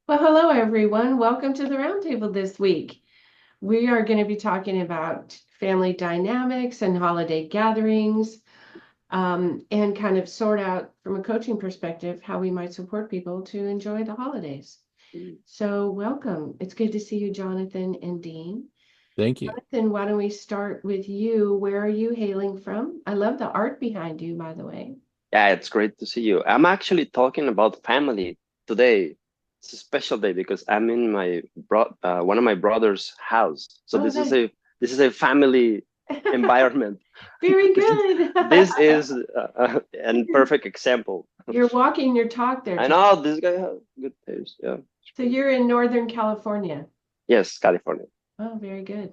Well, hello, everyone. Welcome to the Roundtable this week. We are going to be talking about family dynamics and holiday gatherings, and kind of sort out from a coaching perspective how we might support people to enjoy the holidays. Mm. So, welcome. It's good to see you, Jonathan and Dean. Thank you. Jonathan, why don't we start with you? Where are you hailing from? I love the art behind you, by the way. Yeah, it's great to see you. I'm actually talking about family today. It's a special day because I'm in my one of my brother's house. So Oh, this is a family environment. very This is good. this is a perfect example. You're walking your talk there, I John. know this guy has good taste. Yeah, it's So great. you're in Northern California. Yes, California. Oh, very good.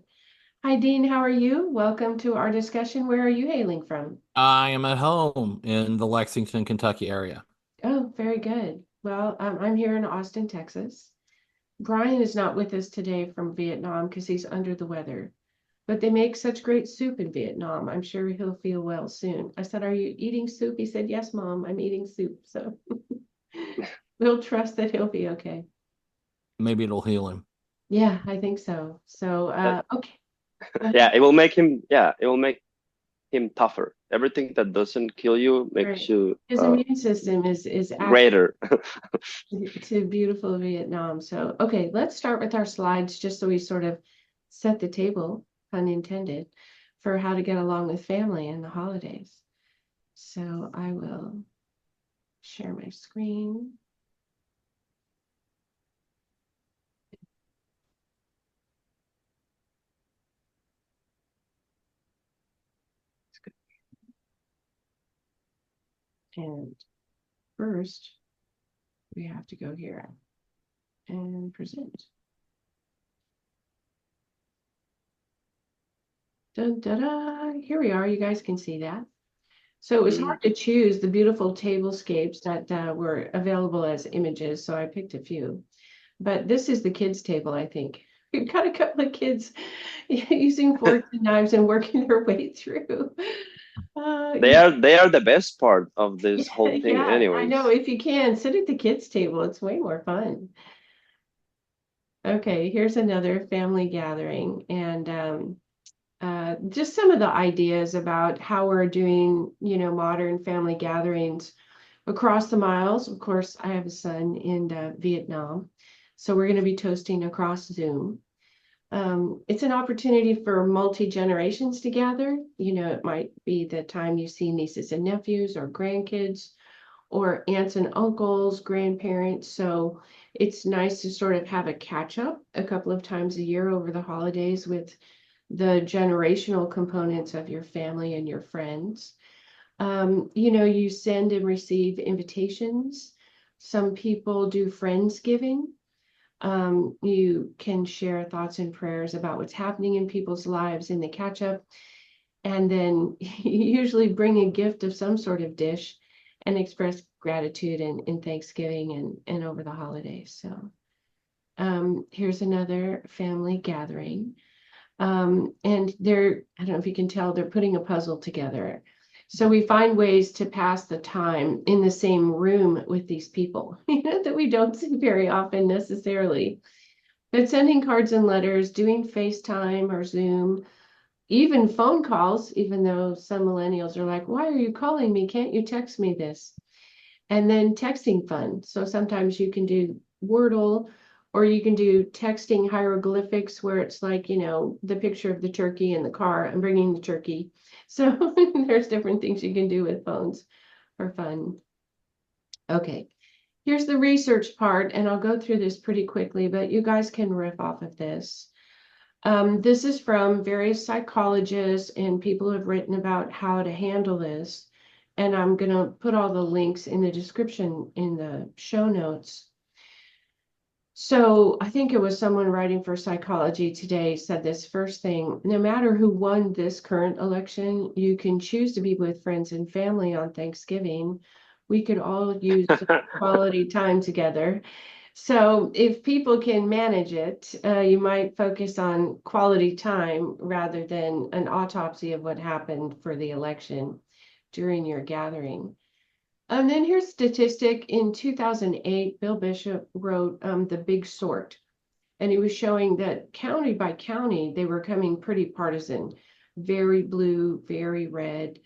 Hi, Dean. How are you? Welcome to our discussion. Where are you hailing from? I am at home in the Lexington, Kentucky area. Oh, very good. Well, I'm here in Austin, Texas. Brian is not with us today from Vietnam because he's under the weather, but they make such great soup in Vietnam. I'm sure he'll feel well soon. I said, "Are you eating soup?" He said, "Yes, Mom, I'm eating soup." So we'll trust that he'll be okay. Maybe it'll heal him. Yeah, I think so. So, Uh, okay. Go ahead. yeah, it will make him. Yeah, it will make him tougher. Everything that doesn't kill you makes Right. you His immune system is active greater. to beautiful Vietnam. So, okay, let's start with our slides just so we sort of set the table, pun intended, for how to get along with family in the holidays. So I will share my screen. And first, we have to go here and present. Dun, da, da. Here we are. You guys can see that. So it was Mm. hard to choose the beautiful tablescapes that were available as images, so I picked a few. But this is the kids' table, I think. We've got a couple of kids using forks and knives and working their way through. They Yeah, are they are the best part of this yeah, whole thing, yeah, I know. anyways. If you can, sit at the kids' table. It's way more fun. Okay, here's another family gathering, and just some of the ideas about how we're doing, modern family gatherings across the miles. Of course, I have a son in Vietnam, so we're going to be toasting across Zoom. It's an opportunity for multi-generations to gather. It might be the time you see nieces and nephews or grandkids or aunts and uncles, grandparents. So it's nice to sort of have a catch up a couple of times a year over the holidays with the generational components of your family and your friends. You send and receive invitations. Some people do Friendsgiving. You can share thoughts and prayers about what's happening in people's lives in the catch up, and then you usually bring a gift of some sort of dish and express gratitude and Thanksgiving and over the holidays. So here's another family gathering. And I don't know if you can tell, they're putting a puzzle together. So we find ways to pass the time in the same room with these people, that we don't see very often necessarily. But sending cards and letters, doing FaceTime or Zoom, even phone calls, even though some millennials are like, "Why are you calling me? Can't you text me this?" And then texting fun. So sometimes you can do Wordle, or you can do texting hieroglyphics where it's like, the picture of the turkey in the car. I'm bringing the turkey. So there's different things you can do with phones for fun. Okay, here's the research part, and I'll go through this pretty quickly, but you guys can riff off of this. This is from various psychologists and people who have written about how to handle this. And I'm going to put all the links in the description in the show notes. So I think it was someone writing for Psychology Today said this first thing: no matter who won this current election, you can choose to be with friends and family on Thanksgiving. We could all use quality time together. So if people can manage it, you might focus on quality time rather than an autopsy of what happened for the election during your gathering. And then here's a statistic. In 2008, Bill Bishop wrote The Big Sort, and he was showing that county by county, they were coming pretty partisan, very blue, very red.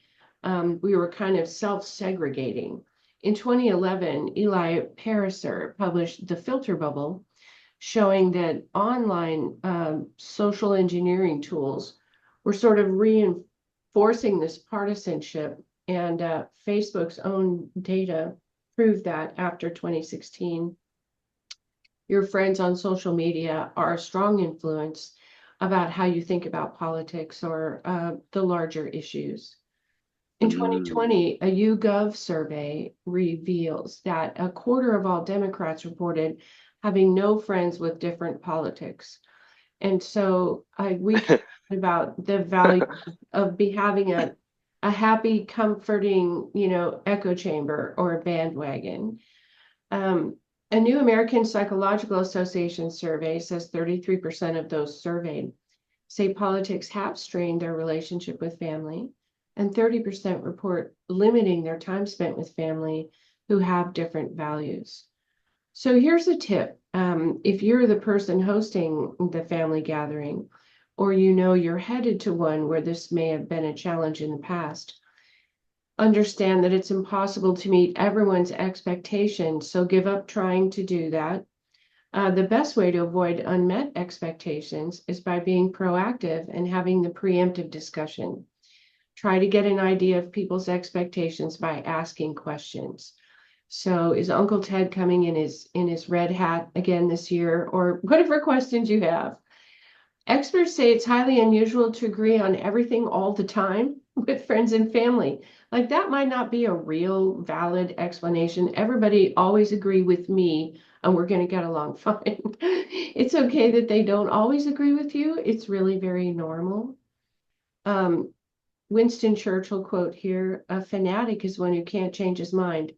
We were kind of self-segregating. In 2011, Eli Pariser published The Filter Bubble, showing that online social engineering tools were sort of reinforcing this partisanship. And Facebook's own data proved that after 2016. Your friends on social media are a strong influence about how you think about politics or the larger issues. In 2020, a YouGov survey reveals that a quarter of all Democrats reported having no friends with different politics. And so we talked about the value of having a happy, comforting, echo chamber or a bandwagon. A new American Psychological Association survey says 33% of those surveyed say politics have strained their relationship with family, and 30% report limiting their time spent with family who have different values. So here's a tip. If you're the person hosting the family gathering, or you're headed to one where this may have been a challenge in the past, understand that it's impossible to meet everyone's expectations, so give up trying to do that. The best way to avoid unmet expectations is by being proactive and having the preemptive discussion. Try to get an idea of people's expectations by asking questions. So is Uncle Ted coming in his red hat again this year, or whatever questions you have? Experts say it's highly unusual to agree on everything all the time with friends and family. Like, that might not be a real valid explanation. Everybody always agree with me and we're going to get along fine. It's okay that they don't always agree with you. It's really very normal. Winston Churchill quote here, "A fanatic is one who can't change his mind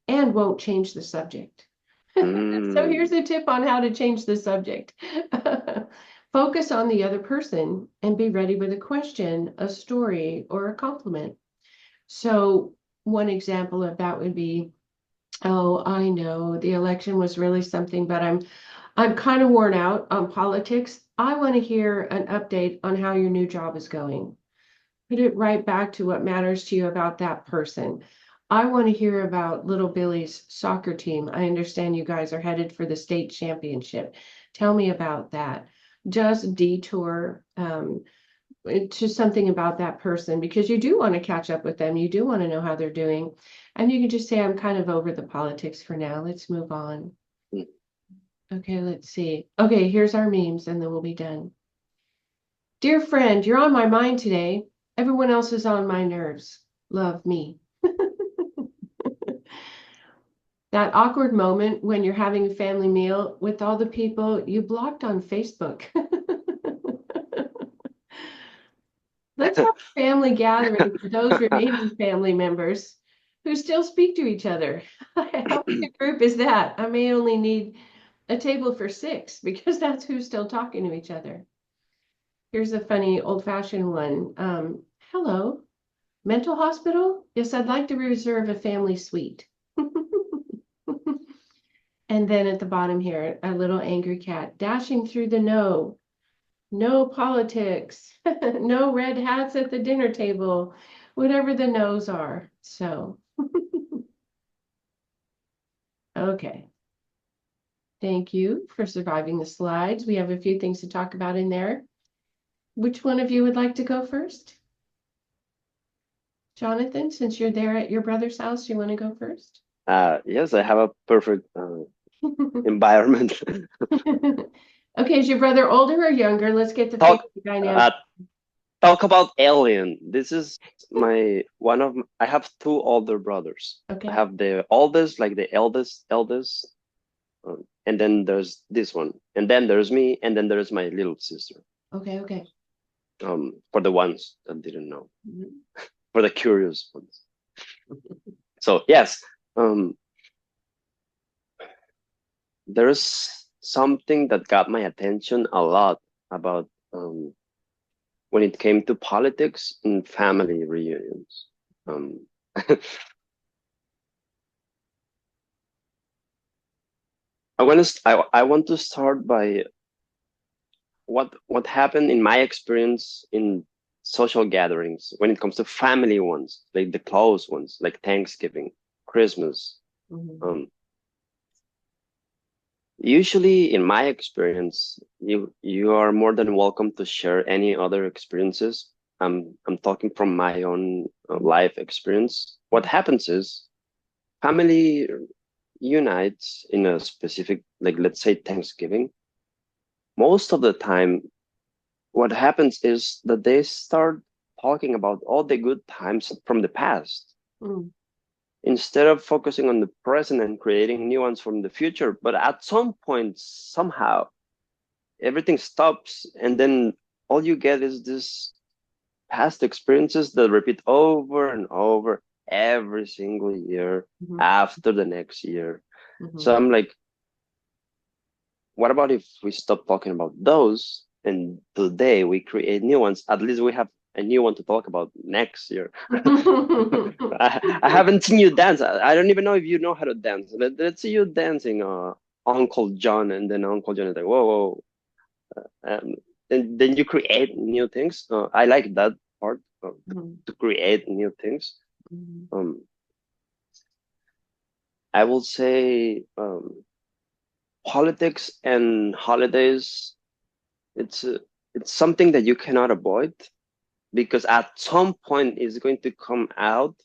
and won't change the subject." So here's a tip on how to change the subject. Focus on the other person and be ready with a question, a story, or a compliment. So one example of that would be, "Oh, I know the election was really something, but I'm kind of worn out on politics. I want to hear an update on how your new job is going." Put it right back to what matters to you about that person. "I want to hear about little Billy's soccer team. I understand you guys are headed for the state championship. Tell me about that." Just detour to something about that person, because you do want to catch up with them. You do want to know how they're doing. And you can just say, "I'm kind of over the politics for now. Let's move on." Okay, let's see. Okay, here's our memes and then we'll be done. "Dear friend, you're on my mind today. Everyone else is on my nerves. Love, me." That awkward moment when you're having a family meal with all the people you blocked on Facebook. Let's have a family gathering for those remaining family members who still speak to each other. How big a group is that? I may only need a table for 6 because that's who's still talking to each other. Here's a funny old-fashioned one. "Hello, mental hospital? Yes, I'd like to reserve a family suite." And then at the bottom here, a little angry cat dashing through the no politics, no red hats at the dinner table, whatever the no's are. So, okay. Thank you for surviving the slides. We have a few things to talk about in there. Which one of you would like to go first? Jonathan, since you're there at your brother's house, you want to go first? Yes, I have a perfect environment. Okay, is your brother older or younger? Let's get the Talk, dynamic. talk about Alien. This is I have 2 older brothers. Okay. I have the oldest, like the eldest, and then there's this one, and then there's me, and then there's my little sister. Okay. For the ones that didn't know, Mhm. for the curious ones. So yes, there's something that got my attention a lot about when it came to politics and family reunions. I want to start by what happened in my experience in social gatherings when it comes to family ones, like the close ones, like Thanksgiving, Christmas. Mhm. Usually, in my experience, you are more than welcome to share any other experiences. I'm talking from my own life experience. What happens is family unites in a specific, like let's say Thanksgiving. Most of the time, what happens is that they start talking about all the good times from the past Mm. instead of focusing on the present and creating new ones from the future. But at some point, somehow, everything stops, and then all you get is this past experiences that repeat over and over every single year Mhm. after the next year. So Mhm. I'm like, what about if we stop talking about those and today we create new ones? At least we have a new one to talk about next year. I haven't seen you dance. I don't even know if you know how to dance. Let's see you dancing, Uncle John, and then Uncle John is like, whoa, whoa. Um, and then you create new things. I like that part, Mhm. to create new things. Mhm. Um, I will say politics and holidays. It's uh, it's something that you cannot avoid because at some point it's going to come out,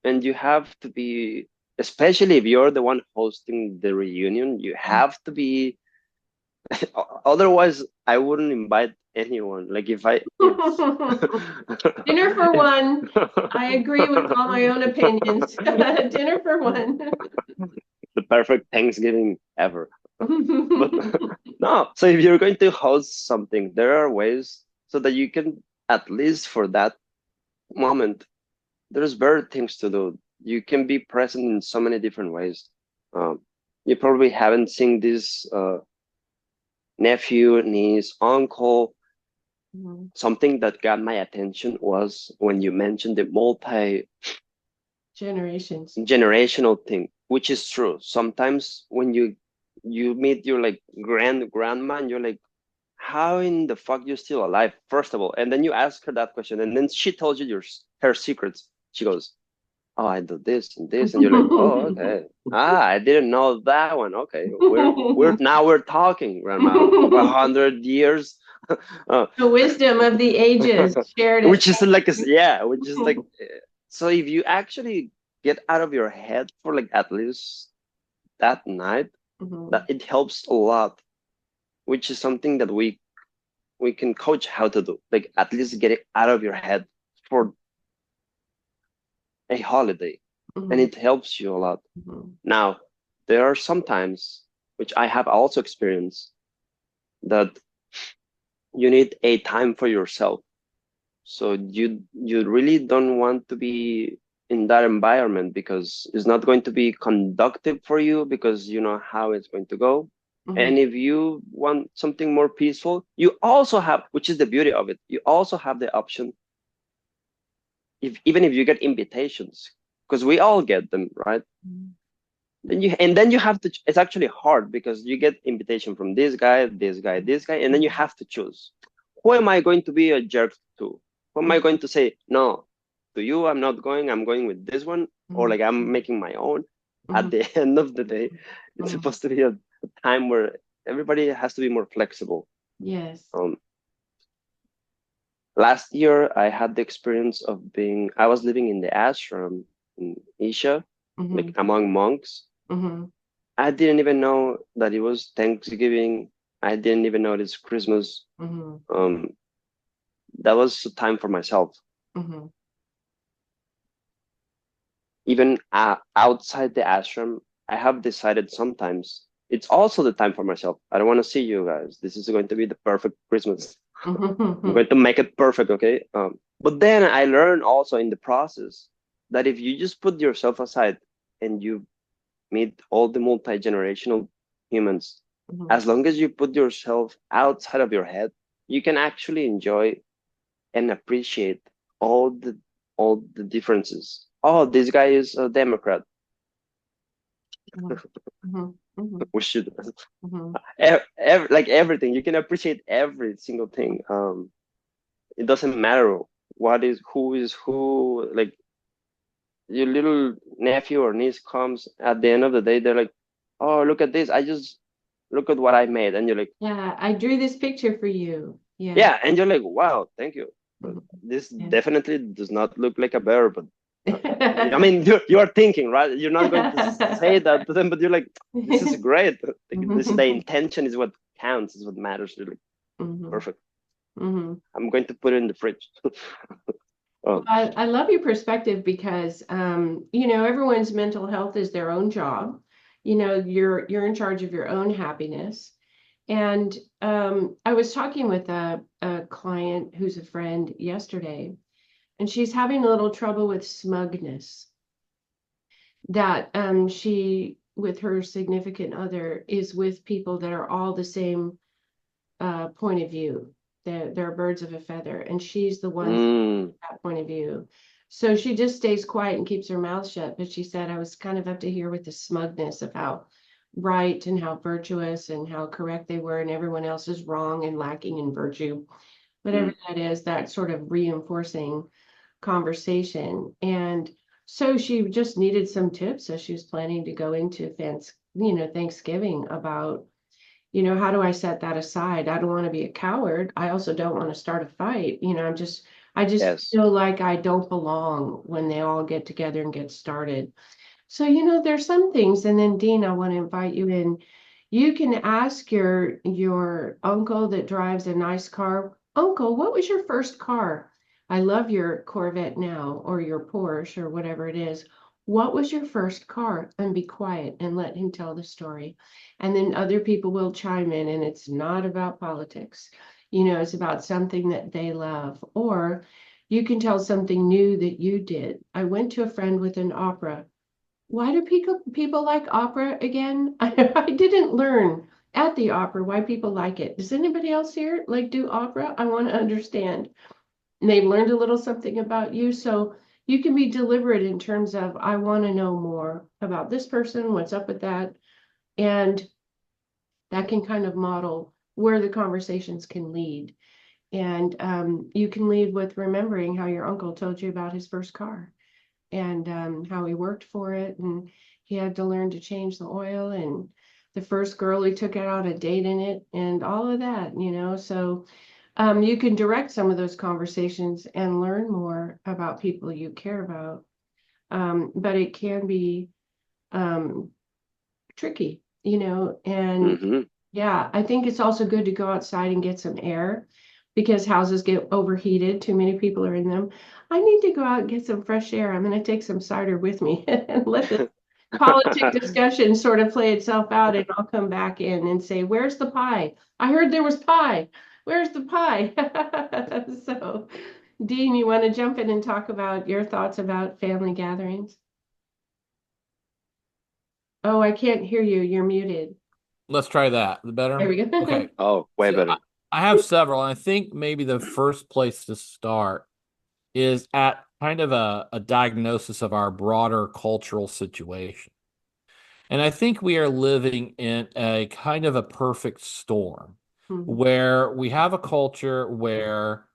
and you have to be, especially if you're the one hosting the reunion, you have to be. Otherwise, I wouldn't invite anyone. Like if Dinner for one. I agree with all my own opinions. Dinner for one. the perfect Thanksgiving ever. But no, so if you're going to host something, there are ways so that you can, at least for that moment, there's better things to do. You can be present in so many different ways. Um, you probably haven't seen this nephew, niece, uncle. Mhm. Something that got my attention was when you mentioned the multi Generations. generational thing, which is true. Sometimes when you meet your like grandma and you're like, how in the fuck you still alive, first of all? And then you ask her that question, and then she tells you her secrets. She goes, oh, I do this and this, and you're like, oh, okay. I didn't know that one. Okay, we're talking, grandma, of 100 years. uh, The wisdom of the ages shared at which is like Thanksgiving. yeah, which is like so if you actually get out of your head for like at least that night, that Mhm. it helps a lot, which is something that we can coach how to do, like at least get it out of your head for a holiday, and Mhm. it helps you a lot. Mhm. Now there are some times, which I have also experienced, that you need a time for yourself. So you really don't want to be in that environment because it's not going to be conductive for you because you know how it's going to go. Mhm. And if you want something more peaceful, you also have, which is the beauty of it, you also have the option, if even if you get invitations, because we all get them, right? Mhm. Then you have to, it's actually hard because you get invitation from this guy, this guy, this guy, and then you have to choose, who am I going to be a jerk to? Who am I going to say no to? You, I'm not going, I'm going with this one, or Mhm. like I'm making my own. At Mhm. the end of the day, it's Mhm. supposed to be a time where everybody has to be more flexible. Yes. um Last year I had the experience of being, I was living in the ashram in Isha, like Mhm. among monks. Mhm. I didn't even know that it was Thanksgiving. I didn't even know it's Christmas. Mhm. Um, that was a time for myself. Mhm. Even outside the ashram, I have decided sometimes it's also the time for myself. I don't want to see you guys. This is going to be the perfect Christmas. I'm Mhm. going to make it perfect, okay? But then I learned also in the process that if you just put yourself aside and you meet all the multi-generational humans, Mhm. as long as you put yourself outside of your head, you can actually enjoy and appreciate all the all the differences. Oh, this guy is a Democrat. Mhm. Mhm. Mhm. We should Mhm. like everything. You can appreciate every single thing. It doesn't matter who is who. Like your little nephew or niece comes at the end of the day, they're like, "Oh, look at this! I just look at what I made," and you're like, Yeah, I drew this picture for you. Yeah. "Yeah," and you're like, "Wow, thank you." But Mhm. this Yeah. definitely does not look like a bear, but I mean, you're thinking, right? You're not going to say that to them, but you're like, "This is great." This the Mhm. intention is what counts, is what matters. You're like, Mhm. perfect. Mhm. I'm going to put it in the fridge. Well, Oh, I love your perspective because everyone's mental health is their own job. You're in charge of your own happiness. And I was talking with a client who's a friend yesterday, and she's having a little trouble with smugness that she with her significant other is with people that are all the same point of view. They're birds of a feather, and she's the one mm, that point of view. So she just stays quiet and keeps her mouth shut. But she said, I was kind of up to here with the smugness of how right and how virtuous and how correct they were, and everyone else is wrong and lacking in virtue. Whatever mm, that is, that sort of reinforcing conversation. And so she just needed some tips as she was planning to go into Thanksgiving about how do I set that aside? I don't want to be a coward. I also don't want to start a fight. I just yes. feel like I don't belong when they all get together and get started. So, there's some things, and then Dean, I want to invite you in. You can ask your uncle that drives a nice car, Uncle, what was your first car? I love your Corvette now, or your Porsche, or whatever it is. What was your first car? And be quiet and let him tell the story. And then other people will chime in, and it's not about politics. It's about something that they love. Or you can tell something new that you did. I went to a friend with an opera. Why do people like opera again? I didn't learn at the opera why people like it. Does anybody else here like do opera? I want to understand. And they've learned a little something about you. So you can be deliberate in terms of, I want to know more about this person, what's up with that. And that can kind of model where the conversations can lead. And you can lead with remembering how your uncle told you about his first car and how he worked for it, and he had to learn to change the oil, and the first girl he took out on a date in it, and all of that. So you can direct some of those conversations and learn more about people you care about. But it can be um, tricky, and Mm-hmm. yeah, I think it's also good to go outside and get some air because houses get overheated. Too many people are in them. I need to go out and get some fresh air. I'm going to take some cider with me and let the politic discussion sort of play itself out, and I'll come back in and say, where's the pie? I heard there was pie. Where's the pie? So, Dean, you want to jump in and talk about your thoughts about family gatherings? Oh, I can't hear you. You're muted. Let's try that. The There better? we Okay. go. Oh, way So I, better. I have several, and I think maybe the first place to start is at kind of a diagnosis of our broader cultural situation. And I think we are living in a kind of a perfect storm Mhm, where we have a culture where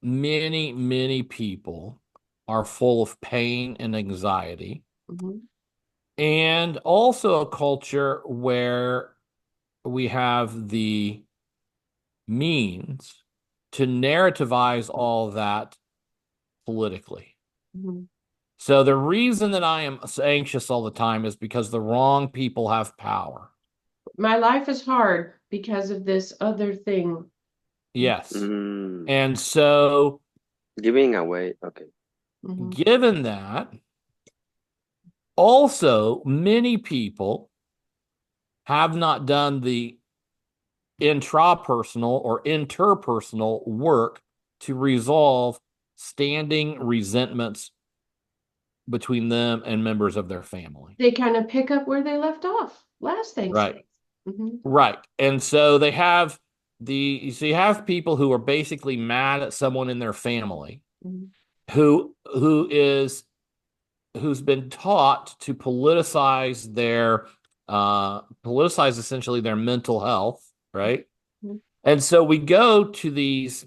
many, many people are full of pain and anxiety, mhm, and also a culture where we have the means to narrativize all that politically. mhm. So the reason that I am anxious all the time is because the wrong people have power. My life is hard because of this other thing. Yes. Mm, And so, giving away. Okay. Mhm, given that, also many people have not done the intrapersonal or interpersonal work to resolve standing resentments between them and members of their family. They kind of pick up where they left off last Right. Thanksgiving. Mhm, Right. And so they have so you have people who are basically mad at someone in their family mhm, who's been taught to politicize their politicize essentially their mental health, right? Mhm. And so we go to these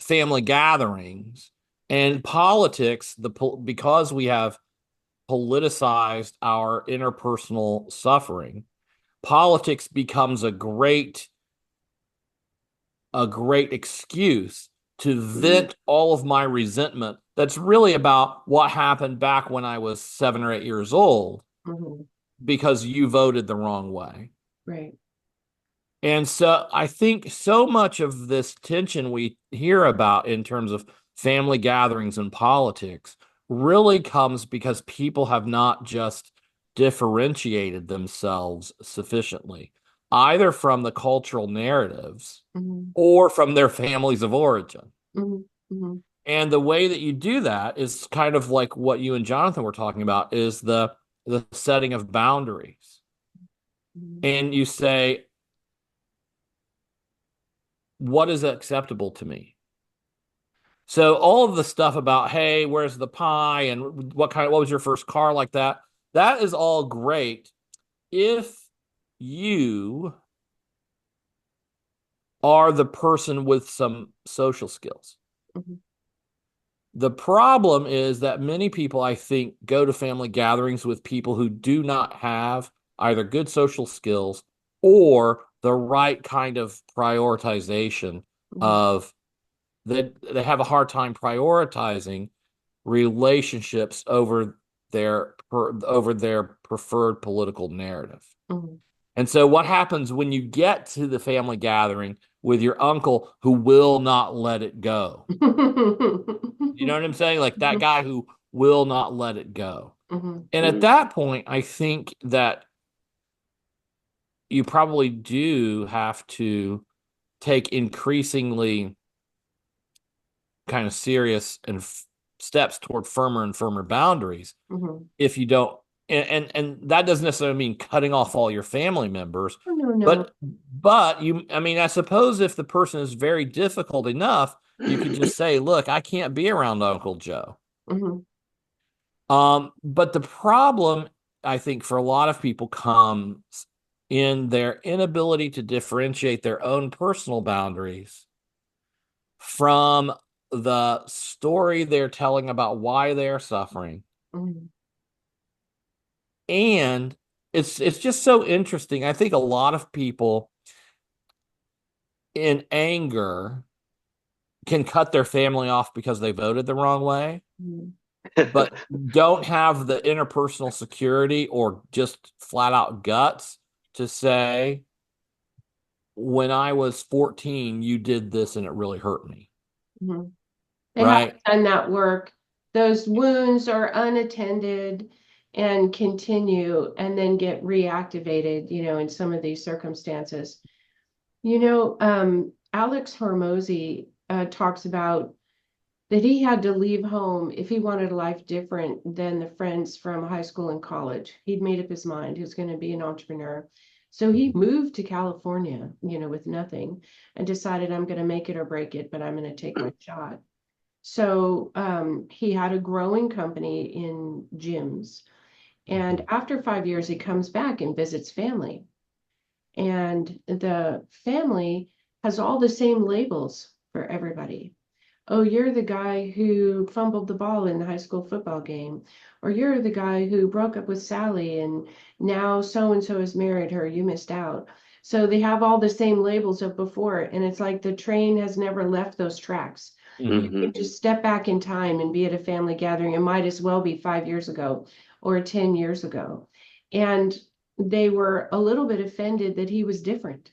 family gatherings and politics, because we have politicized our interpersonal suffering, politics becomes a great excuse to vent all of my resentment that's really about what happened back when I was 7 or 8 years old Mhm. because you voted the wrong way. Right. And so I think so much of this tension we hear about in terms of family gatherings and politics really comes because people have not just differentiated themselves sufficiently, either from the cultural narratives Mhm. or from their families of origin. Mhm. Mhm. And the way that you do that is kind of like what you and Jonathan were talking about, is the setting of boundaries. Mhm. And you say, what is acceptable to me? So all of the stuff about, hey, where's the pie and what was your first car, like that, that is all great if you are the person with some social skills. Mhm. The problem is that many people, I think, go to family gatherings with people who do not have either good social skills or the right kind of prioritization Mhm. of that. They have a hard time prioritizing relationships over their preferred political narrative. Mhm. And so what happens when you get to the family gathering with your uncle who will not let it go? You know what I'm saying? Like that guy who will not let it go. Mhm. And at that point, I think that you probably do have to take increasingly kind of serious steps toward firmer and firmer boundaries Mhm. if you don't. And that doesn't necessarily mean cutting off all your family members, Oh, no, no. but I mean, I suppose if the person is very difficult enough, you could just say, look, I can't be around Uncle Joe. Mhm. But the problem, I think, for a lot of people comes in their inability to differentiate their own personal boundaries from the story they're telling about why they're suffering. Mhm. And it's just so interesting. I think a lot of people in anger can cut their family off because they voted the wrong way, Mhm. but don't have the interpersonal security or just flat out guts to say, when I was 14, you did this and it really hurt me. Mhm. They haven't Right? done that work. Those wounds are unattended and continue and then get reactivated, in some of these circumstances. Alex Hormozy talks about that he had to leave home if he wanted a life different than the friends from high school and college. He'd made up his mind he was going to be an entrepreneur. So he moved to California, with nothing and decided, I'm going to make it or break it, but I'm going to take my shot. So he had a growing company in gyms. And after 5 years, he comes back and visits family. And the family has all the same labels for everybody. Oh, you're the guy who fumbled the ball in the high school football game. Or you're the guy who broke up with Sally and now so and so has married her. You missed out. So they have all the same labels of before. And it's like the train has never left those tracks. You Mm-hmm. can just step back in time and be at a family gathering. It might as well be 5 years ago or 10 years ago. And they were a little bit offended that he was different.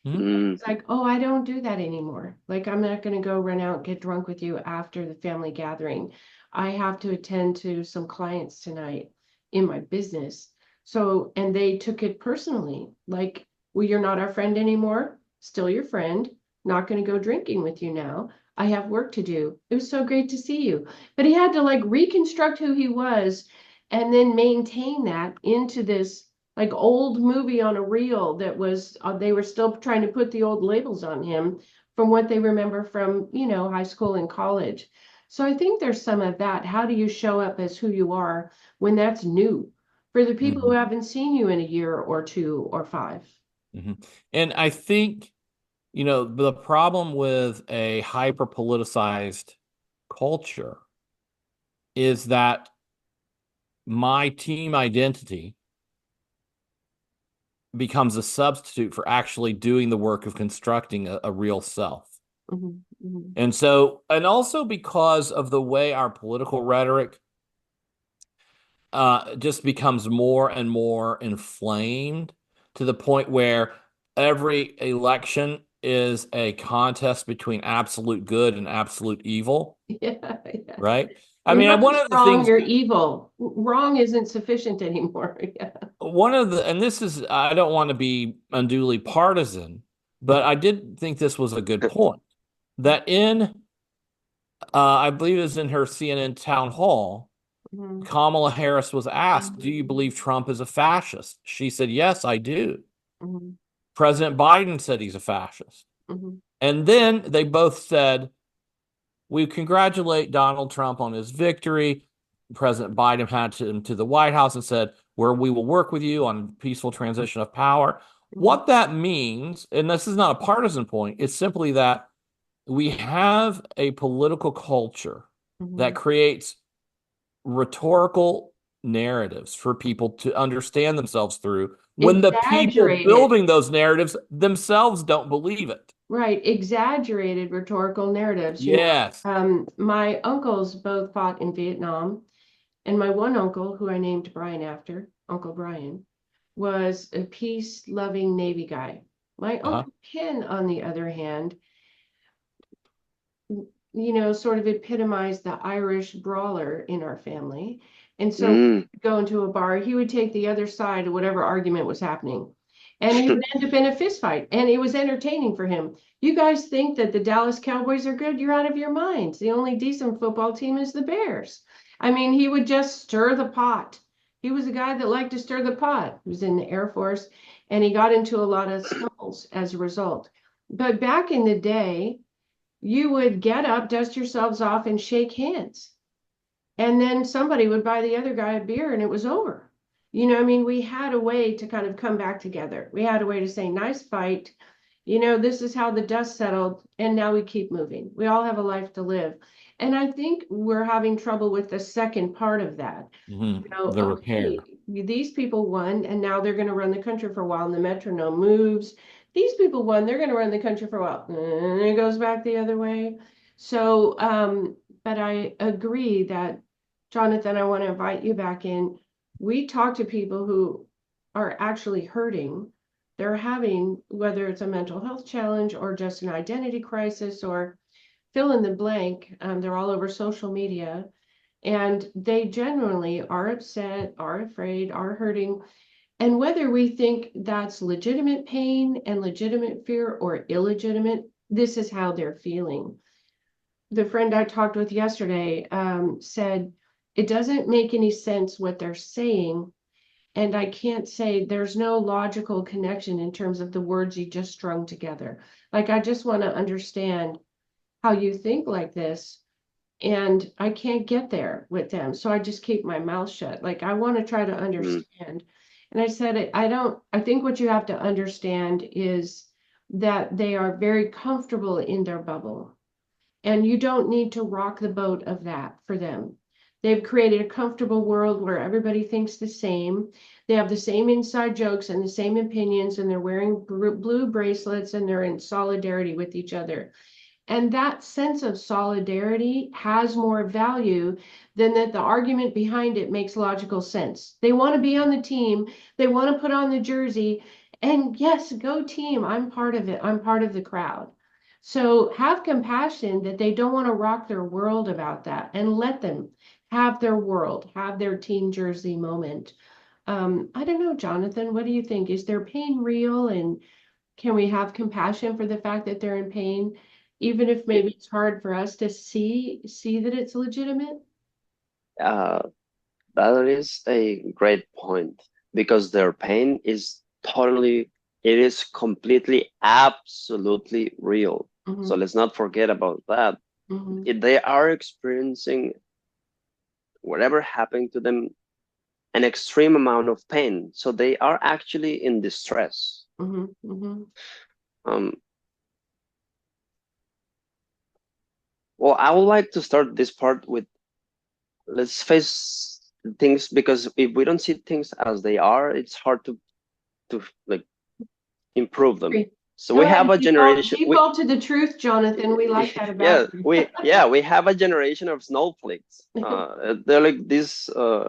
Mm. It's like, oh, I don't do that anymore. Like, I'm not going to go run out, get drunk with you after the family gathering. I have to attend to some clients tonight in my business. So, and they took it personally. Like, well, you're not our friend anymore. Still your friend. Not going to go drinking with you now. I have work to do. It was so great to see you. But he had to like reconstruct who he was and then maintain that into this like old movie on a reel that was they were still trying to put the old labels on him from what they remember from high school and college. So I think there's some of that. How do you show up as who you are when that's new? for the people who Mhm. haven't seen you in a year or 2 or 5. Mhm. And I think, the problem with a hyper politicized culture is that my team identity becomes a substitute for actually doing the work of constructing a real self. Mhm, mhm. And so, and also because of the way our political rhetoric just becomes more and more inflamed to the point where every election is a contest between absolute good and absolute evil, Yeah, yeah. right? I You're mean, not one just of the wrong, things, you're evil. Wrong isn't sufficient anymore. Yeah. and this is, I don't want to be unduly partisan, but I did think this was a good point that I believe it was in her CNN town hall, Mhm, Kamala Harris was asked, "Do you believe Trump is a fascist?" She said, "Yes, I do." mhm, President Biden said he's a fascist. mhm, And then they both said, "We congratulate Donald Trump on his victory." President Biden had him to the White House and said, "Where we will work with you on peaceful transition of power." mhm, What that means, and this is not a partisan point, it's simply that we have a political culture that mhm. creates rhetorical narratives for people to understand themselves through when the people Exaggerated, building those narratives themselves don't believe it. right? Exaggerated rhetorical narratives. Yes. My uncles both fought in Vietnam, and my one uncle, who I named Brian after, Uncle Brian, was a peace-loving Navy guy. My Uh-huh. Uncle Ken, on the other hand, sort of epitomized the Irish brawler in our family. And so Mm. go into a bar, he would take the other side of whatever argument was happening. And he would end up in a fist fight. And it was entertaining for him. You guys think that the Dallas Cowboys are good? You're out of your minds. The only decent football team is the Bears. I mean, he would just stir the pot. He was a guy that liked to stir the pot. He was in the Air Force and he got into a lot of scuffles as a result. But back in the day, you would get up, dust yourselves off, and shake hands. And then somebody would buy the other guy a beer and it was over. I mean, we had a way to kind of come back together. We had a way to say, nice fight. This is how the dust settled. And now we keep moving. We all have a life to live. And I think we're having trouble with the second part of that. The Okay, repair. these people won, and now they're going to run the country for a while, and the metronome moves. These people won, they're going to run the country for a while, and it goes back the other way. So, but I agree that, Jonathan, I want to invite you back in. We talk to people who are actually hurting. They're having, whether it's a mental health challenge or just an identity crisis or fill in the blank, they're all over social media. And they generally are upset, are afraid, are hurting. And whether we think that's legitimate pain and legitimate fear or illegitimate, this is how they're feeling. The friend I talked with yesterday said, it doesn't make any sense what they're saying. And I can't say there's no logical connection in terms of the words you just strung together. Like, I just want to understand how you think like this, and I can't get there with them. So I just keep my mouth shut. Like, I want to try to Mm. understand. And I said, I think what you have to understand is that they are very comfortable in their bubble. And you don't need to rock the boat of that for them. They've created a comfortable world where everybody thinks the same. They have the same inside jokes and the same opinions, and they're wearing blue bracelets and they're in solidarity with each other. And that sense of solidarity has more value than that the argument behind it makes logical sense. They want to be on the team, they want to put on the jersey, and yes, go team. I'm part of it, I'm part of the crowd. So have compassion that they don't want to rock their world about that, and let them have their world, have their team jersey moment. I don't know, Jonathan, what do you think? Is their pain real, and can we have compassion for the fact that they're in pain, even if Y- maybe it's hard for us to see that it's legitimate? Uh, that is a great point because their pain is it is completely, absolutely real. So Hmm. let's not forget about that. Hmm. If they are experiencing whatever happened to them, an extreme amount of pain. So they are actually in distress. Um, well, I would like to start this part with, let's face things, because if we don't see things as they are, it's hard to like improve them. So Go we ahead, have a generation. default to the truth, Jonathan. We like that about you. we have a generation of snowflakes. They're like this uh,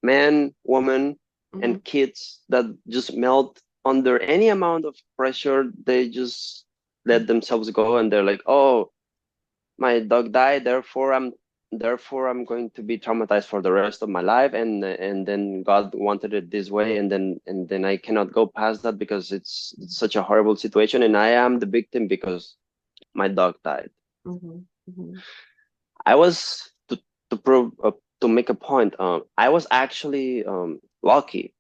man, woman, and kids that just melt under any amount of pressure. They just let themselves go, and they're like, "Oh, my dog died, therefore I'm going to be traumatized for the rest of my life, and then God wanted it this way, and then I cannot go past that because it's such a horrible situation, and I am the victim because my dog died." I was to prove to make a point. I was actually lucky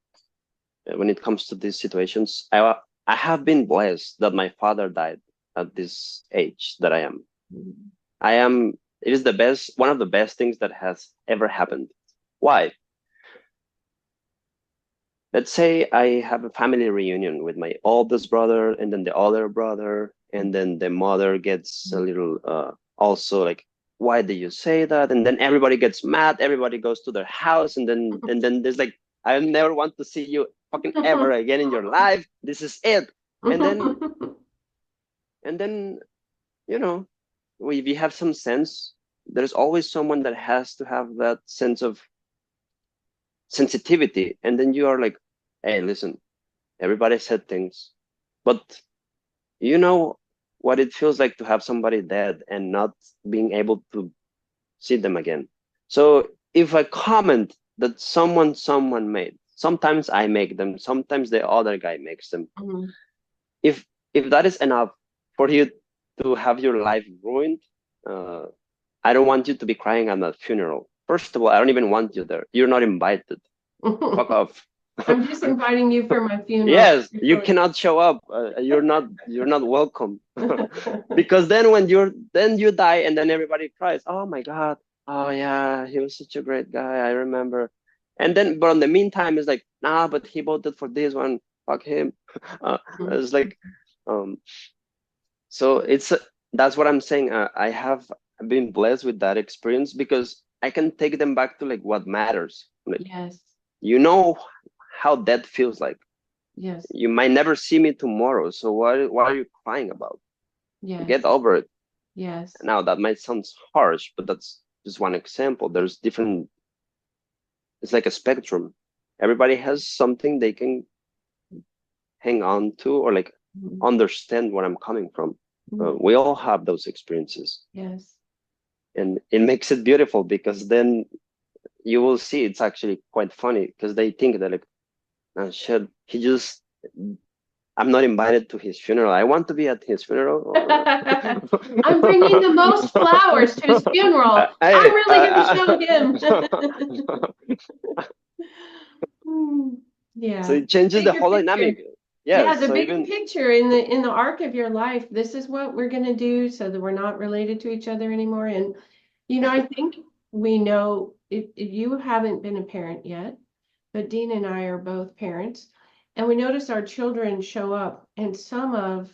when it comes to these situations. I have been blessed that my father died at this age that I am. I am. It is the best, one of the best things that has ever happened. Why? Let's say I have a family reunion with my oldest brother and then the other brother, and then the mother gets a little also like, why did you say that? And then everybody gets mad, everybody goes to their house, and then there's like, I never want to see you fucking ever again in your life. This is it. And then you know, if you have some sense, there's always someone that has to have that sense of sensitivity. And then you are like, hey, listen, everybody said things, but you know what it feels like to have somebody dead and not being able to see them again. So if a comment that someone made, sometimes I make them, sometimes the other guy makes them. If that is enough for you to have your life ruined, I don't want you to be crying at that funeral. First of all, I don't even want you there. You're not invited. Fuck off. I'm just inviting you for my funeral. Yes, you cannot show up. You're not welcome. Because then when you die, and then everybody cries, oh my God, oh yeah, he was such a great guy, I remember. And then, but in the meantime, it's like, nah, but he voted for this one, fuck him. It's like, so that's what I'm saying. I have been blessed with that experience because I can take them back to like what matters. Like, yes. You know how that feels like. Yes. You might never see me tomorrow, so what are you crying about? Yes. Get over it. Yes. Now that might sound harsh, but that's just one example. There's different. It's like a spectrum. Everybody has something they can hang on to or like understand where I'm coming from. We all have those experiences. Yes. And it makes it beautiful because then you will see it's actually quite funny because they think that like, oh, shit, I'm not invited to his funeral. I want to be at his funeral. I'm bringing the most flowers to his funeral. I'm really going to show him. Yeah. So it changes the whole dynamic. Yes, yeah, the big picture in the arc of your life. This is what we're going to do so that we're not related to each other anymore. And I think we know if you haven't been a parent yet, but Dean and I are both parents, and we notice our children show up, and some of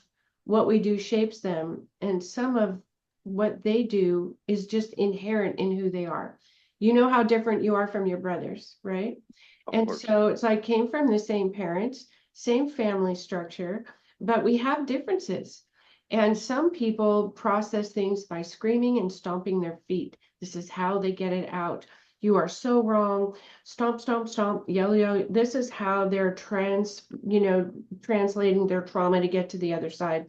what we do shapes them, and some of what they do is just inherent in who they are. You know how different you are from your brothers, right? And so it's like came from the same parents, same family structure, but we have differences. And some people process things by screaming and stomping their feet. This is how they get it out. You are so wrong. Stomp, stomp, stomp, yell, yell. This is how they're translating their trauma to get to the other side.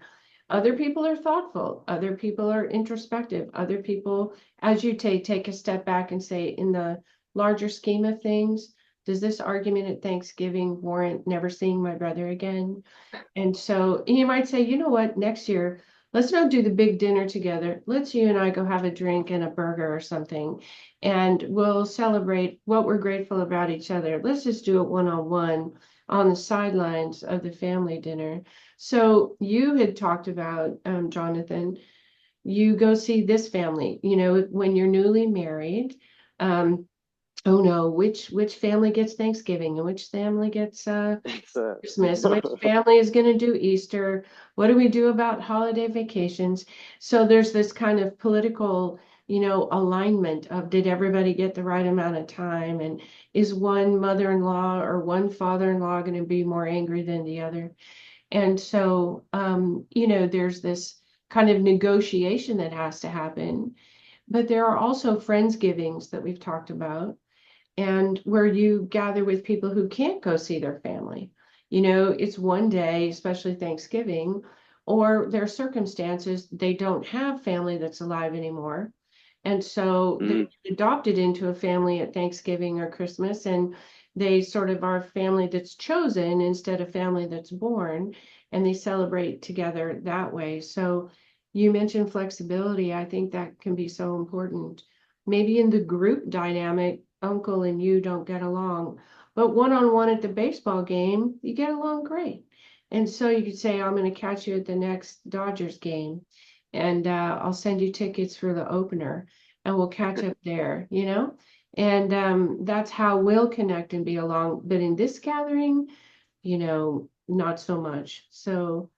Other people are thoughtful. Other people are introspective. Other people, as you take a step back and say, in the larger scheme of things, does this argument at Thanksgiving warrant never seeing my brother again? And so you might say, you know what, next year, let's not do the big dinner together. Let's you and I go have a drink and a burger or something, and we'll celebrate what we're grateful about each other. Let's just do it one-on-one on the sidelines of the family dinner. So you had talked about, Jonathan, you go see this family, when you're newly married. Oh no, which family gets Thanksgiving and which family gets It's Christmas, which family is going to do Easter, what do we do about holiday vacations? So there's this kind of political, alignment of did everybody get the right amount of time, and is one mother-in-law or one father-in-law going to be more angry than the other? And so there's this kind of negotiation that has to happen. But there are also friendsgivings that we've talked about, and where you gather with people who can't go see their family. It's one day, especially Thanksgiving, or their circumstances, they don't have family that's alive anymore. And so they're adopted into a family at Thanksgiving or Christmas, and they sort of are family that's chosen instead of family that's born, and they celebrate together that way. So you mentioned flexibility. I think that can be so important. Maybe in the group dynamic, uncle and you don't get along, but one-on-one at the baseball game, you get along great. And so you could say, I'm going to catch you at the next Dodgers game, and I'll send you tickets for the opener, and we'll catch up there, And that's how we'll connect and be along. But in this gathering, not so much. So,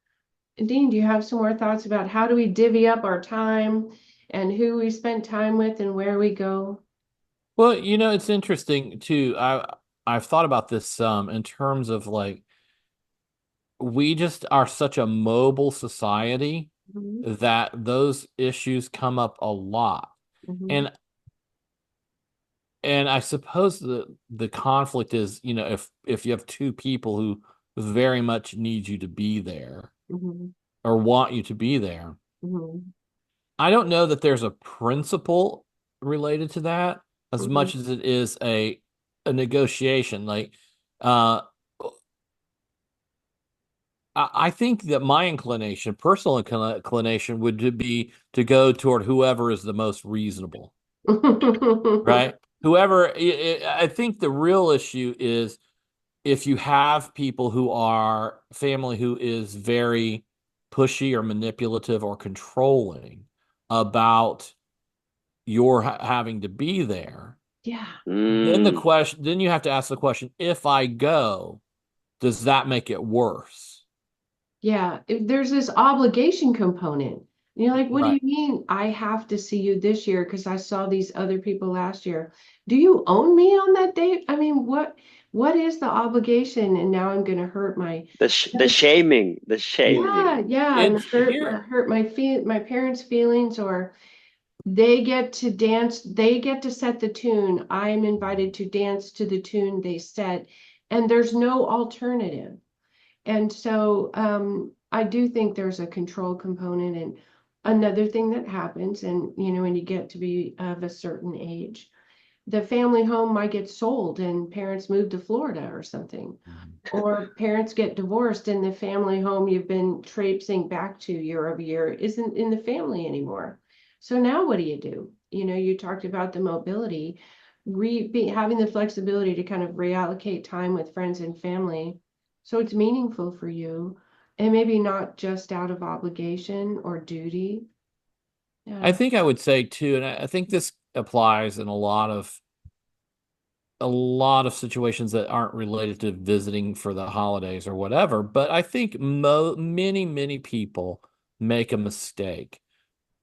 Dean, do you have some more thoughts about how do we divvy up our time and who we spend time with and where we go? Well, it's interesting too. I've thought about this some in terms of like we just are such a mobile society Mhm, that those issues come up a lot. mhm, And I suppose the conflict is, if you have two people who very much need you to be there mhm, or want you to be there, mhm, I don't know that there's a principle related to that as mhm. much as it is a negotiation. Like, uh, I think that my inclination, personal inclination, would be to go toward whoever is the most reasonable, right? Whoever, I think the real issue is if you have people who are family who is very pushy or manipulative or controlling about your having to be there, Yeah, then you have to ask the question, if I go, does that make it worse? yeah. There's this obligation component. Like, what do Right. you mean I have to see you this year because I saw these other people last year? Do you own me on that date? I mean, what is the obligation? And now I'm going to hurt my the shaming, the yeah, shaming. yeah, and And here, hurt my parents' feelings, or they get to dance, they get to set the tune. I'm invited to dance to the tune they set, and there's no alternative. And so I do think there's a control component. And another thing that happens, and when you get to be of a certain age, the family home might get sold and parents move to Florida or something. Or parents get divorced and the family home you've been traipsing back to year over year isn't in the family anymore. So now what do? You talked about the mobility, having the flexibility to kind of reallocate time with friends and family. So it's meaningful for you, and maybe not just out of obligation or duty. I Yeah. think I would say too, and I think this applies in a lot of situations that aren't related to visiting for the holidays or whatever. But I think many people make a mistake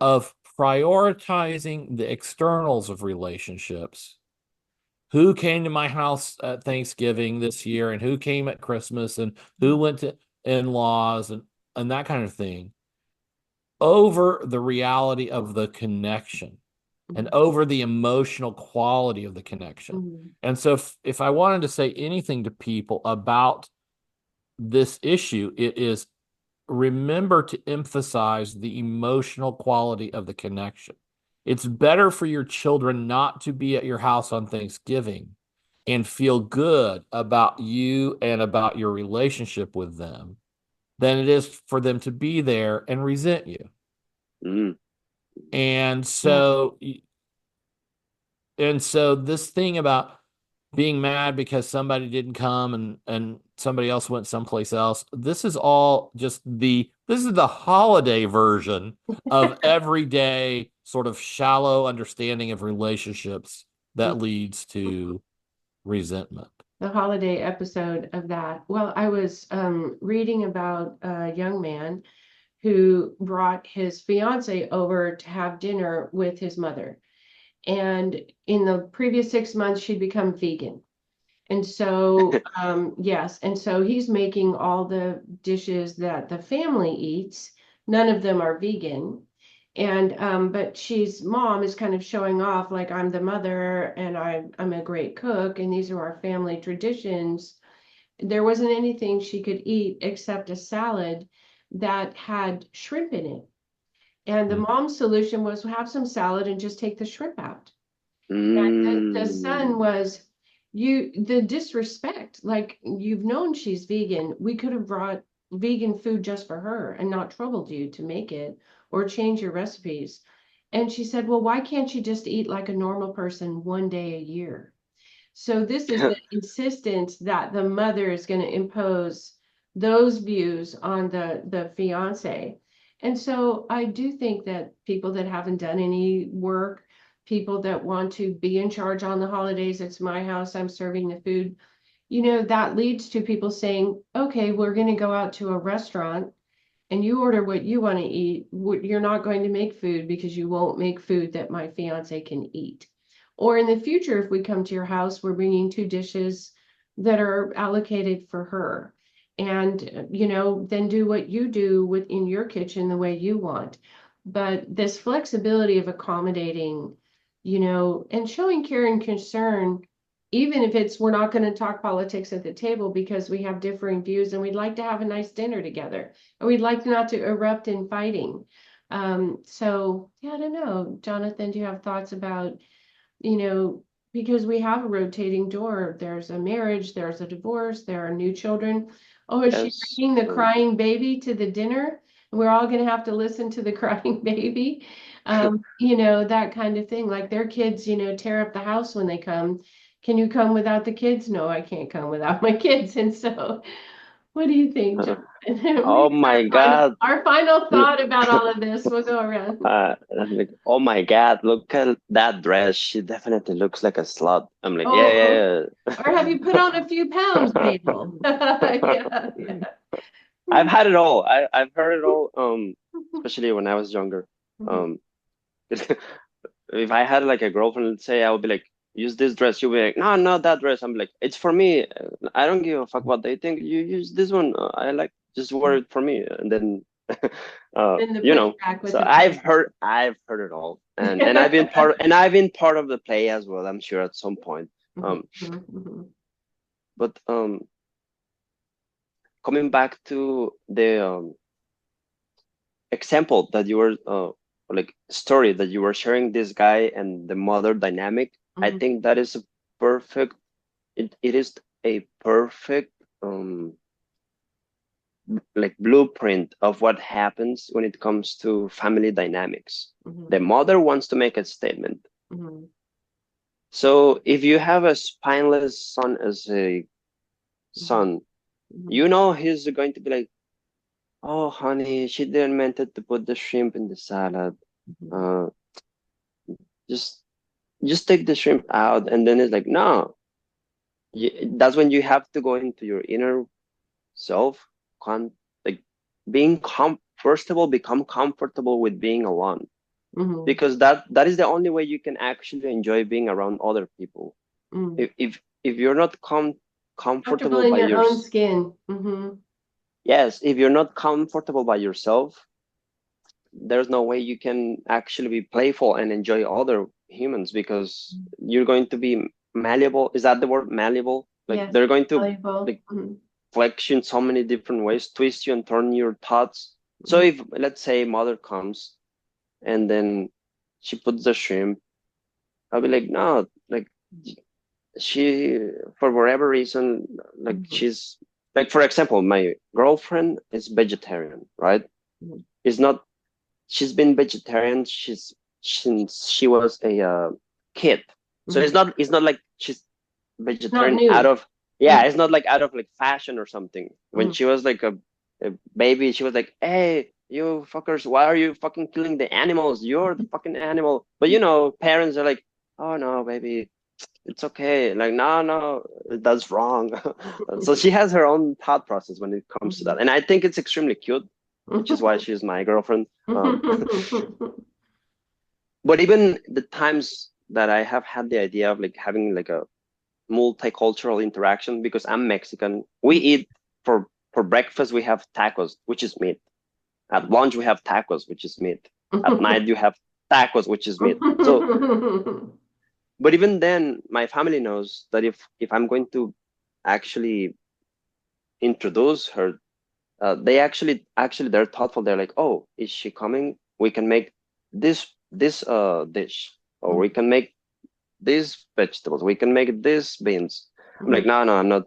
of prioritizing the externals of relationships. Who came to my house at Thanksgiving this year, and who came at Christmas, and who went to in-laws, and that kind of thing, over the reality of the connection and over the emotional quality of the connection. Mhm. And so if I wanted to say anything to people about this issue, it is remember to emphasize the emotional quality of the connection. It's better for your children not to be at your house on Thanksgiving and feel good about you and about your relationship with them than it is for them to be there and resent you. Mm. And Yeah. so this thing about being mad because somebody didn't come and somebody else went someplace else, this is all just this is the holiday version of everyday sort of shallow understanding of relationships that leads to resentment. The holiday episode of that. Well, I was reading about a young man who brought his fiance over to have dinner with his mother. And in the previous 6 months, she'd become vegan. And so, yes, and so he's making all the dishes that the family eats. None of them are vegan. And but mom is kind of showing off like I'm the mother and I'm a great cook and these are our family traditions. There wasn't anything she could eat except a salad that had shrimp in it. And the mom's solution was have some salad and just take the shrimp out. And the son was the disrespect, like you've known she's vegan. We could have brought vegan food just for her and not troubled you to make it or change your recipes. And she said, well, why can't you just eat like a normal person one day a year? So this is the insistence that the mother is going to impose those views on the fiance. And so I do think that people that haven't done any work, people that want to be in charge on the holidays, it's my house, I'm serving the food, that leads to people saying, okay, we're going to go out to a restaurant and you order what you want to eat. You're not going to make food because you won't make food that my fiance can eat. Or in the future, if we come to your house, we're bringing 2 dishes that are allocated for her. And, then do what you do in your kitchen the way you want. But this flexibility of accommodating, and showing care and concern, even if we're not going to talk politics at the table because we have differing views and we'd like to have a nice dinner together and we'd like not to erupt in fighting. So yeah, I don't know. Jonathan, do you have thoughts about, because we have a rotating door. There's a marriage, there's a divorce, there are new children. Oh, is she bringing the crying baby to the dinner? We're all going to have to listen to the crying baby. That kind of thing. Like their kids, tear up the house when they come. Can you come without the kids? No, I can't come without my kids. And so, what do you think, Jonathan? Oh my God. Our final thought about all of this. We'll go around. I'm like, oh my God, look at that dress. She definitely looks like a slut. I'm like, Oh, yeah. Or have you put on a few pounds, Mabel? Yeah. I've had it all. I've heard it all. Especially when I was younger. If I had like a girlfriend, let's say, I would be like, use this dress. She'll be like, no, not that dress. I'm like, it's for me. I don't give a fuck what they think. You use this one. I like just wear it for me. And then, so I've heard it all, and I've been part of the play as well. I'm sure at some point. But coming back to the example that you were like story that you were sharing, this guy and the mother dynamic. I think that is a perfect. It is a perfect like blueprint of what happens when it comes to family dynamics. The mother wants to make a statement. So if you have a spineless son as a son, he's going to be like, oh honey, she didn't meant it to put the shrimp in the salad. Just take the shrimp out. And then it's like, no. That's when you have to go into your inner self, first of all, become comfortable with being alone, because that is the only way you can actually enjoy being around other people. If you're not comfortable in by your own skin. Yes, if you're not comfortable by yourself, there's no way you can actually be playful and enjoy other humans, because you're going to be malleable. Is that the word, malleable? Like yes, they're going to flex you in so many different ways, twist you and turn your thoughts. So if, let's say, mother comes and then she puts the shrimp, I'll be like, no, like she, for whatever reason, like she's like, for example, my girlfriend is vegetarian, right? She's been vegetarian since she was a kid. So it's not like she's vegetarian out of, it's not like out of like fashion or something. When she was like a baby, she was like, hey, you fuckers, why are you fucking killing the animals? You're the fucking animal. But parents are like, oh no, baby, it's okay. Like, no, that's wrong. So she has her own thought process when it comes to that. And I think it's extremely cute, which is why she's my girlfriend. But even the times that I have had the idea of like having like a multicultural interaction, because I'm Mexican, we eat for breakfast, we have tacos, which is meat. At lunch, we have tacos, which is meat. At night, you have tacos, which is meat. So, but even then, my family knows that if I'm going to actually introduce her, they actually they're thoughtful. They're like, oh, is she coming? We can make this dish, or we can make these vegetables. We can make these beans. I'm like, no, I'm not.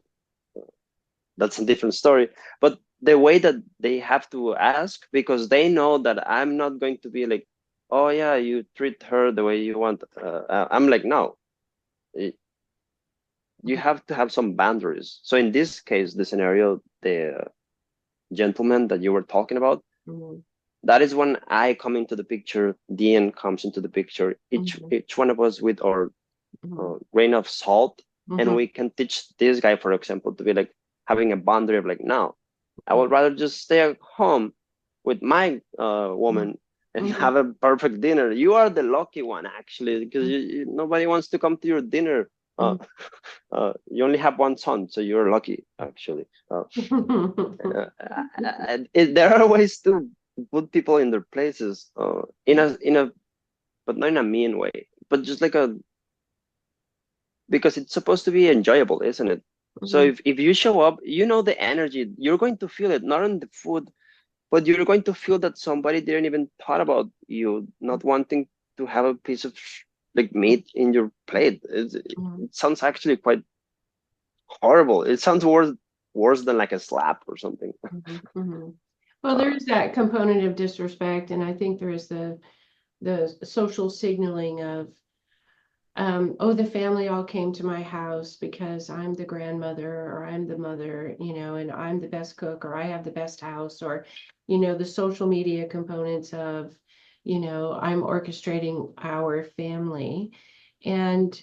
That's a different story. But the way that they have to ask, because they know that I'm not going to be like, oh yeah, you treat her the way you want. I'm like, no, you have to have some boundaries. So in this case, the scenario, the gentleman that you were talking about, that is when I come into the picture. Dean comes into the picture. Each one of us with our grain of salt, and we can teach this guy, for example, to be like having a boundary of like, no, I would rather just stay at home with my woman and have a perfect dinner. You are the lucky one, actually, because nobody wants to come to your dinner. You only have one son, so you're lucky, actually. There are ways to put people in their places, but not in a mean way, but just like because it's supposed to be enjoyable, isn't it? So if you show up, you know the energy, you're going to feel it, not on the food, but you're going to feel that somebody didn't even thought about you not wanting to have a piece of like meat in your plate. It sounds actually quite horrible. It sounds worse than like a slap or something. Well, there is that component of disrespect, and I think there is the social signaling of oh, the family all came to my house because I'm the grandmother or I'm the mother, and I'm the best cook or I have the best house, or, the social media components of, I'm orchestrating our family. And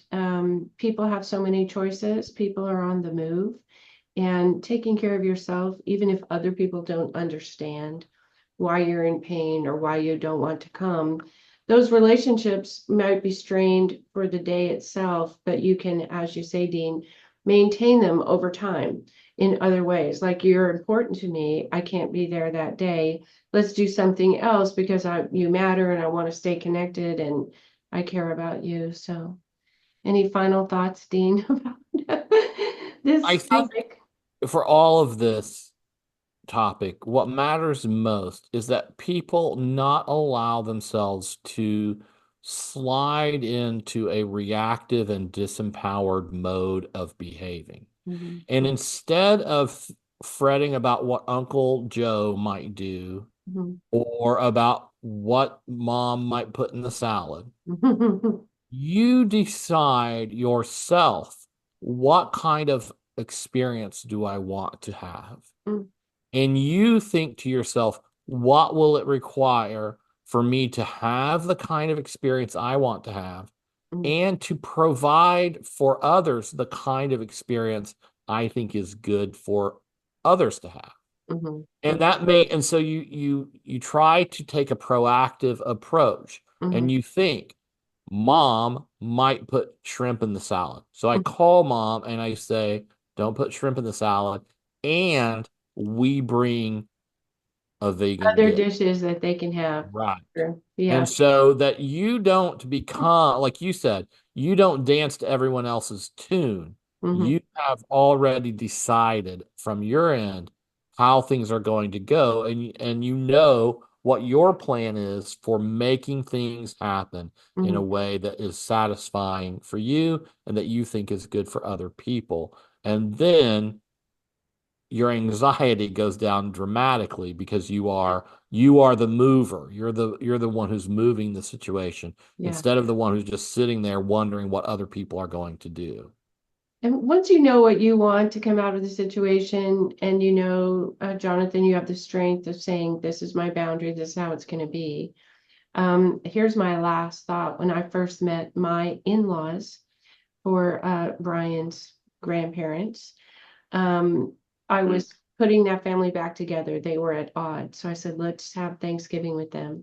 people have so many choices. People are on the move, and taking care of yourself, even if other people don't understand why you're in pain or why you don't want to come, those relationships might be strained for the day itself, but you can, as you say, Dean, maintain them over time in other ways. Like, you're important to me. I can't be there that day. Let's do something else because you matter and I want to stay connected and I care about you. So, any final thoughts, Dean, about this I think topic? for all of this topic, what matters most is that people not allow themselves to slide into a reactive and disempowered mode of behaving. And instead of fretting about what Uncle Joe might do or about what mom might put in the salad, you decide yourself, what kind of experience do I want to have? And you think to yourself, what will it require for me to have the kind of experience I want to have and to provide for others the kind of experience I think is good for others to have. And and so you try to take a proactive approach, and you think mom might put shrimp in the salad. So I call mom and I say, don't put shrimp in the salad, and we bring a vegan Other dish. dishes that they can have. Right. Sure. Yeah. And so that you don't become, like you said, you don't dance to everyone else's tune. You have already decided from your end how things are going to go, and you know what your plan is for making things happen in a way that is satisfying for you and that you think is good for other people. And then your anxiety goes down dramatically because you are the mover. You're the one who's moving the situation Yeah. instead of the one who's just sitting there wondering what other people are going to do. And once you know what you want to come out of the situation, and Jonathan, you have the strength of saying, this is my boundary, this is how it's going to be. Here's my last thought. When I first met my in-laws, for Brian's grandparents. I was putting that family back together. They were at odds. So I said, let's have Thanksgiving with them.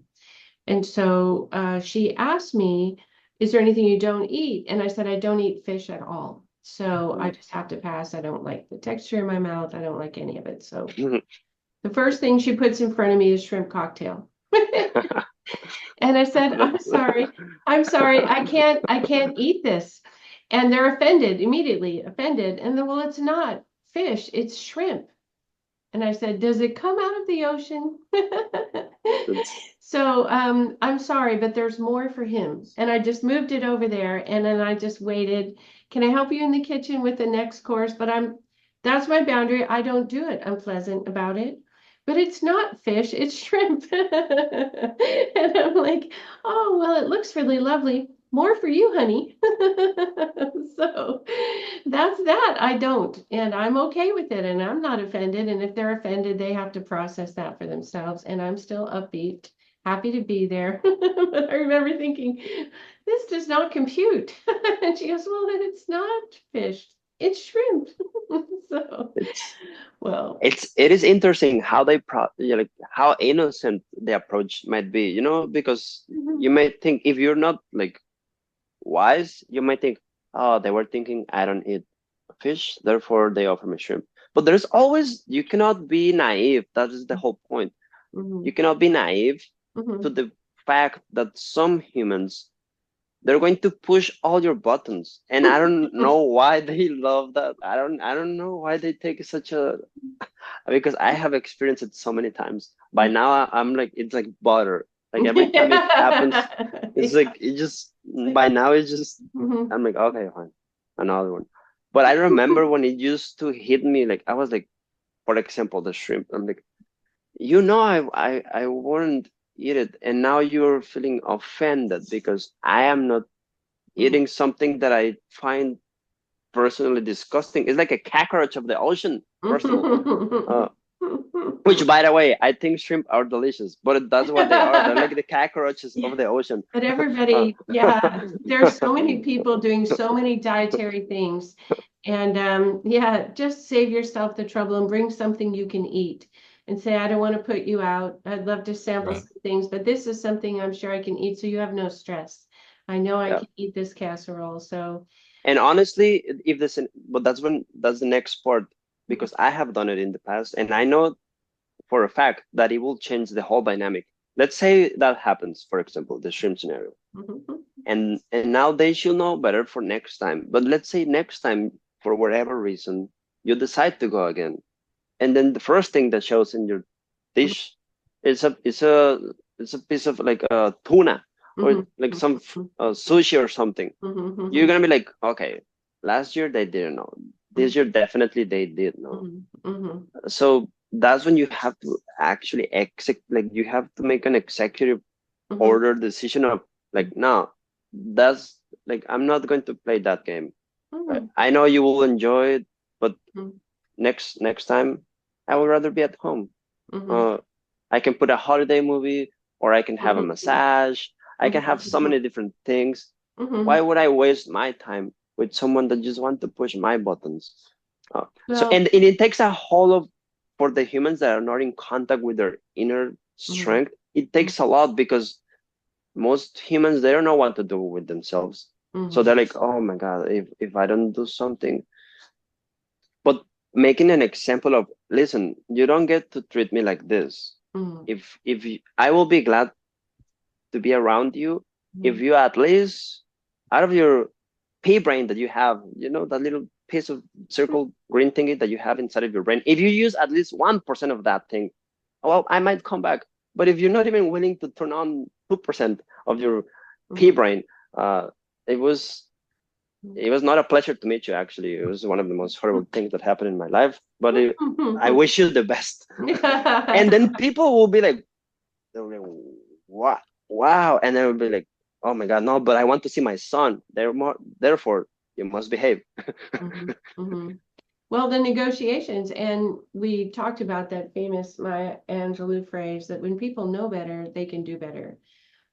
And so she asked me, is there anything you don't eat? And I said, I don't eat fish at all. So I just have to pass. I don't like the texture in my mouth. I don't like any of it. So the first thing she puts in front of me is shrimp cocktail. And I said, I'm sorry, I can't eat this. And they're immediately offended. And then, well, it's not fish, it's shrimp. And I said, does it come out of the ocean? So I'm sorry, but there's more for him. And I just moved it over there, and then I just waited. Can I help you in the kitchen with the next course? But that's my boundary. I don't do it. I'm pleasant about it. But it's not fish, it's shrimp. And I'm like, oh, well, it looks really lovely. More for you, honey. So that's that. I don't. And I'm okay with it. And I'm not offended. And if they're offended, they have to process that for themselves. And I'm still upbeat, happy to be there. But I remember thinking, this does not compute. And she goes, well, it's not fish, it's shrimp. So, well, it is interesting how like how innocent the approach might be, because you might think, if you're not like wise, you might think, oh, they were thinking I don't eat fish, therefore they offer me shrimp. But you cannot be naive. That is the whole point. You cannot be naive to the fact that some humans, they're going to push all your buttons, and I don't know why they love that. I don't know why they take such a, because I have experienced it so many times. By now I'm like, it's like butter. Like every time it happens, it's like by now it's just I'm like, okay, fine, another one. But I remember when it used to hit me, like I was like, for example, the shrimp. I'm like, I wouldn't eat it, and now you're feeling offended because I am not eating something that I find personally disgusting. It's like a cockroach of the ocean, first of all. Which, by the way, I think shrimp are delicious, but that's what they are. They're like the cockroaches of the ocean. But everybody, yeah, there's so many people doing so many dietary things. And yeah, just save yourself the trouble and bring something you can eat and say, I don't want to put you out. I'd love to sample some things, but this is something I'm sure I can eat, so you have no stress. I know I can eat this casserole. So, and honestly, but that's the next part, because I have done it in the past, and I know for a fact that it will change the whole dynamic. Let's say that happens, for example, the shrimp scenario. And now they should know better for next time. But let's say next time, for whatever reason, you decide to go again. And then the first thing that shows in your dish is a piece of like a tuna or like some sushi or something. You're gonna be like, okay, last year they didn't know. This year definitely they did know. So that's when you have to actually like you have to make an executive order decision of like, no, that's like, I'm not going to play that game. I know you will enjoy it, but next time I would rather be at home. I can put a holiday movie, or I can have a massage. I can have so many different things. Why would I waste my time with someone that just wants to push my buttons? And it takes a whole of, for the humans that are not in contact with their inner strength, it takes a lot, because most humans, they don't know what to do with themselves. So they're like, oh my God, if I don't do something. But making an example of, listen, you don't get to treat me like this. If I will be glad to be around you if you at least, out of your pea brain that you have, that little piece of circle green thingy that you have inside of your brain, if you use at least 1% of that thing, well, I might come back. But if you're not even willing to turn on 2% of your pea brain, it was not a pleasure to meet you. Actually, it was one of the most horrible things that happened in my life. But I wish you the best. And then people will be like, what? Wow. And then will be like, oh my God, no, but I want to see my son. Therefore, you must behave. Well, the negotiations, and we talked about that famous Maya Angelou phrase that when people know better, they can do better.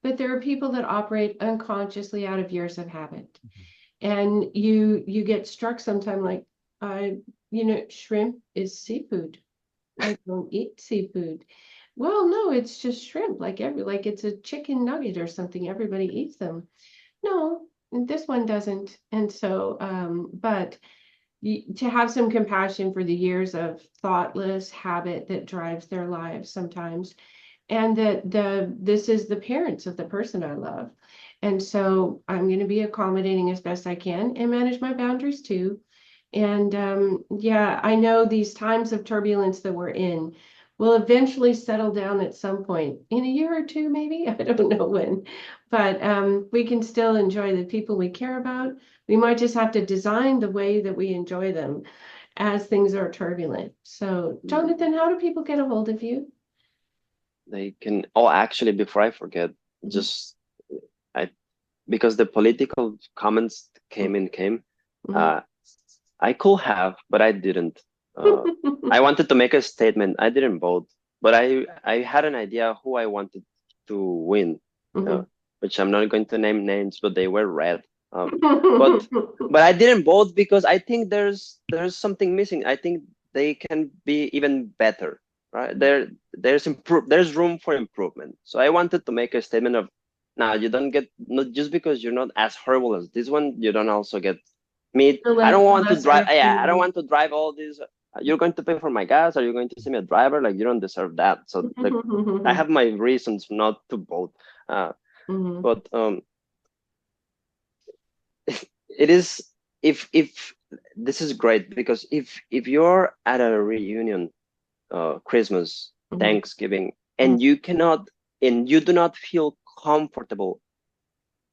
But there are people that operate unconsciously out of years of habit. And you get struck sometime like, shrimp is seafood. I don't eat seafood. Well, no, it's just shrimp, like it's a chicken nugget or something. Everybody eats them. No, this one doesn't. And so, but to have some compassion for the years of thoughtless habit that drives their lives sometimes, and that this is the parents of the person I love. And so I'm going to be accommodating as best I can and manage my boundaries too. And yeah, I know these times of turbulence that we're in will eventually settle down at some point in a year or two, maybe. I don't know when, but we can still enjoy the people we care about. We might just have to design the way that we enjoy them as things are turbulent. So, Jonathan, how do people get a hold of you? They can. Oh, actually, before I forget, just I because the political comments came. Mhm. I could have, but I didn't. I wanted to make a statement. I didn't vote, but I had an idea who I wanted to win, uh, Mhm. which I'm not going to name names, but they were red. But I didn't vote because I think there's something missing. I think they can be even better, right? There's room for improvement. So I wanted to make a statement of, now you don't get, not just because you're not as horrible as this one, you don't also get me. I don't The want to lesser drive. of Yeah, I don't evils. want to drive all these. You're going to pay for my gas. Are you going to send me a driver? Like, you don't deserve that. So like, I have my reasons not to vote. Uh, Mhm. but it is, if this is great, because if you're at a reunion, Christmas, Mhm. Thanksgiving, Mhm. and you cannot, and you do not feel comfortable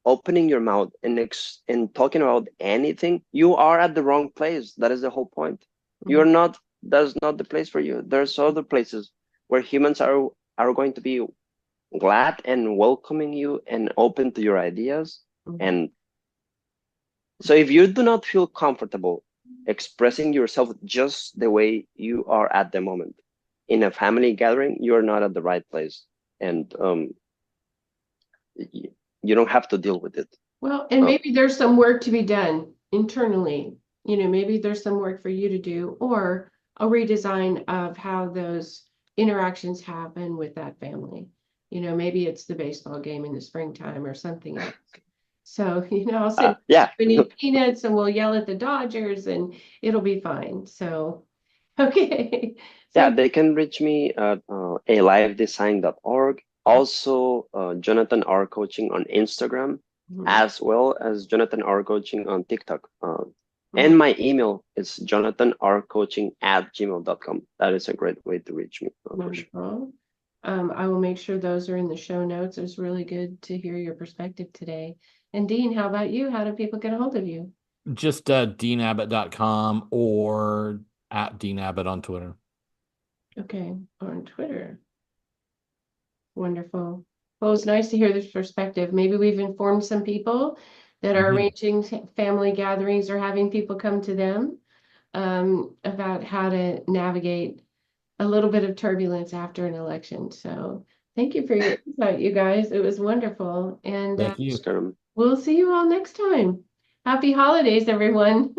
opening your mouth and talking about anything, you are at the wrong place. That is the whole point. You're Mhm. not. That's not the place for you. There's other places where humans are going to be glad and welcoming you and open to your ideas. Mhm. And so if you do not feel comfortable expressing yourself just the way you are at the moment in a family gathering, you're not at the right place. And you don't have to deal with it. Well, and Uh, maybe there's some work to be done internally. Maybe there's some work for you to do, or a redesign of how those interactions happen with that family. Maybe it's the baseball game in the springtime or something else. So, I'll sit next to yeah. you and eat peanuts and we'll yell at the Dodgers and it'll be fine. So, okay. Yeah, So, they can reach me at alivedesign.org. Also, Jonathan R. Coaching on Instagram, mhm, as well as Jonathan R. Coaching on TikTok. mhm, And my email is jonathanrcoaching@gmail.com. That is a great way to reach me, for sure. wonderful. I will make sure those are in the show notes. It was really good to hear your perspective today. And Dean, how about you? How do people get a hold of you? Just deanabbott.com or at Dean Abbott on Twitter. Okay, on Twitter. Wonderful. Well, it's nice to hear this perspective. Maybe we've informed some people that are Mhm. arranging family gatherings or having people come to them, about how to navigate a little bit of turbulence after an election. So thank you for your insight, you guys. It was wonderful. And Thank you. Scarum. we'll see you all next time. Happy holidays, everyone.